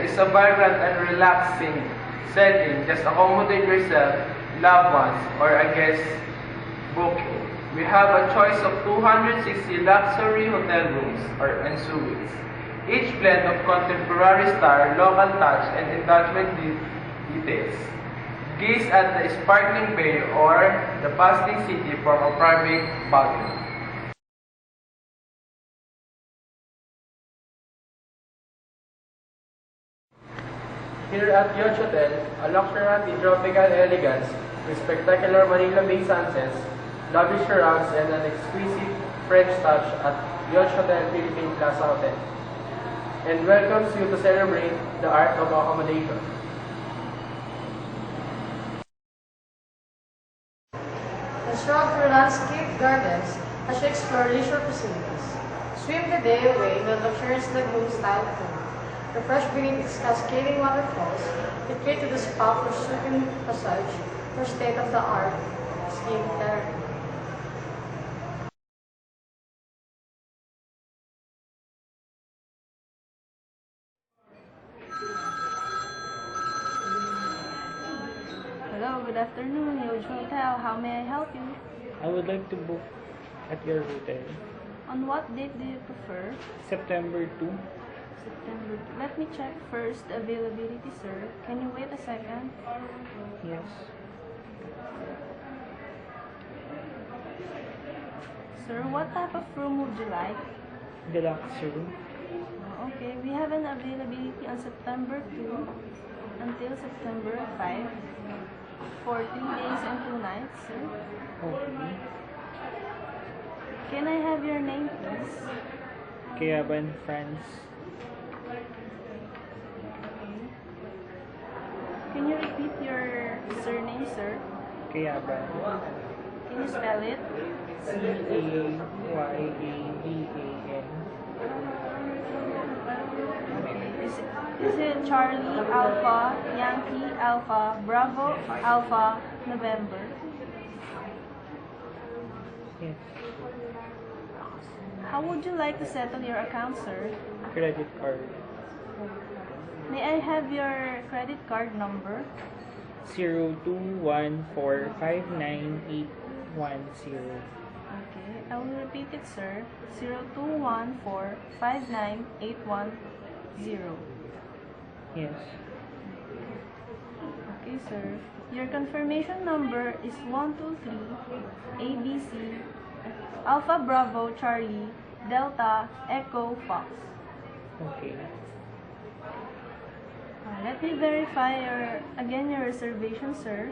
is a vibrant and relaxing setting. Just accommodate yourself, loved ones, or a guest booking. We have a choice of 260 luxury hotel rooms and suites. Each blend of contemporary style, local touch, and indulgent details. Gaze at the sparkling bay or the bustling city from a private balcony. Here at Yacht Hotel, a luxurious tropical elegance with spectacular Manila Bay sunsets, lavish surrounds, and an exquisite French touch at Yacht Hotel Philippine Plaza Hotel, and welcomes you to celebrate the art of accommodation. The Strawberry Landscape Gardens has you explore leisure facilities. Swim the day away in the luxurious lagoon-style pool. Refresh beneath its cascading waterfalls. Retreat to the spa for soothing massage or state-of-the-art skin therapy. Hello, good afternoon, Yacht Hotel. How may I help you? I would like to book at your hotel. On what date do you prefer? September 2. September. Let me check first the availability, sir. Can you wait a second? Yes. Sir, what type of room would you like? Deluxe room. Okay, we have an availability on September 2 until September 5 for 3 days and 2 nights, sir. Okay. Can I have your name, please? Kayaban, France. Can you repeat your surname, sir? Kayaban. Can you spell it? Cayaban. Is it Charlie, Alpha, Yankee, Alpha, Bravo, Alpha, November? Yes. How would you like to settle your account, sir? Credit card. May I have your credit card number? 0214598110. Okay, I will repeat it, sir. 0214598110. Yes. Okay, sir. Your confirmation number is 123 ABC Alpha Bravo Charlie Delta Echo Fox. Okay. Let me verify your reservation, sir.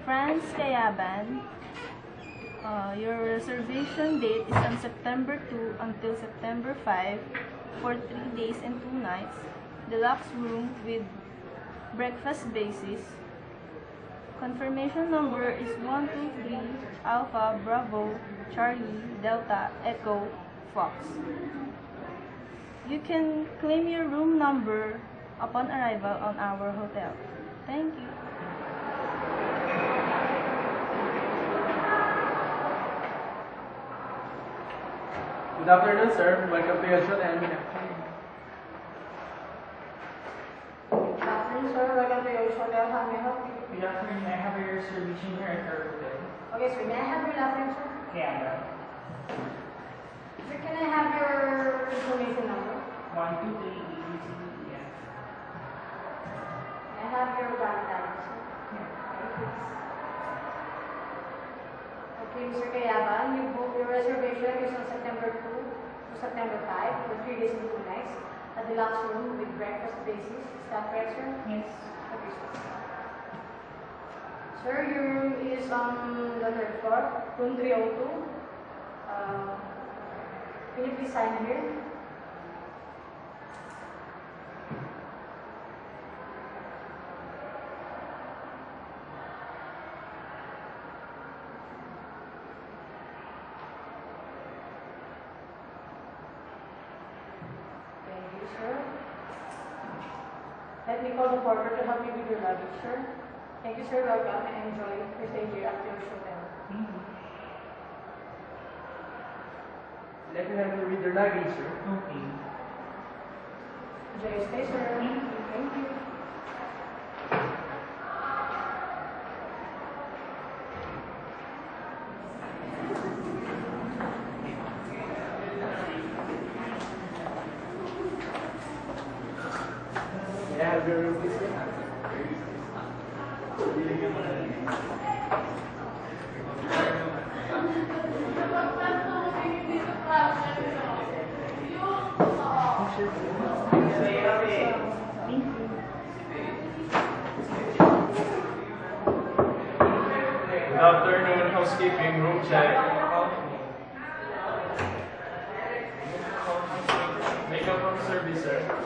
France Kayaban. Your reservation date is on September 2 until September 5 for 3 days and 2 nights. Deluxe room with breakfast basis. Confirmation number is 123 Alpha Bravo Charlie Delta Echo Fox. You can claim your room number upon arrival on our hotel. Thank you. Good afternoon, sir. Welcome to Yacht Hotel. Good afternoon, sir. Welcome to Yacht Hotel. How may I help you? Good afternoon. I have a reservation here at your hotel. Okay, sir. May I have your last name, sir? Kayaban. Sir, can I have your information number? 123 ABC. Yes. May I have your bank balance, sir? Okay, Mr. Kayaban, you booked your reservation is on September 2 to September 5 for 3 days and 2 nights. A deluxe room with breakfast basis. Is that correct, sir? Yes. Okay, sir. Sir, your room is on the third floor, room 302. Can you please sign here? Thank you, sir. Let me call the porter to help you with your luggage, sir. Thank you, sir. Welcome and enjoy your stay here at your hotel. Thank you. Let me help you with your luggage, sir. Okay. Enjoy your stay, sir. Thank you. May I have your room, please? Good afternoon, housekeeping, room check. Makeup room service, sir.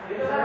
Sir,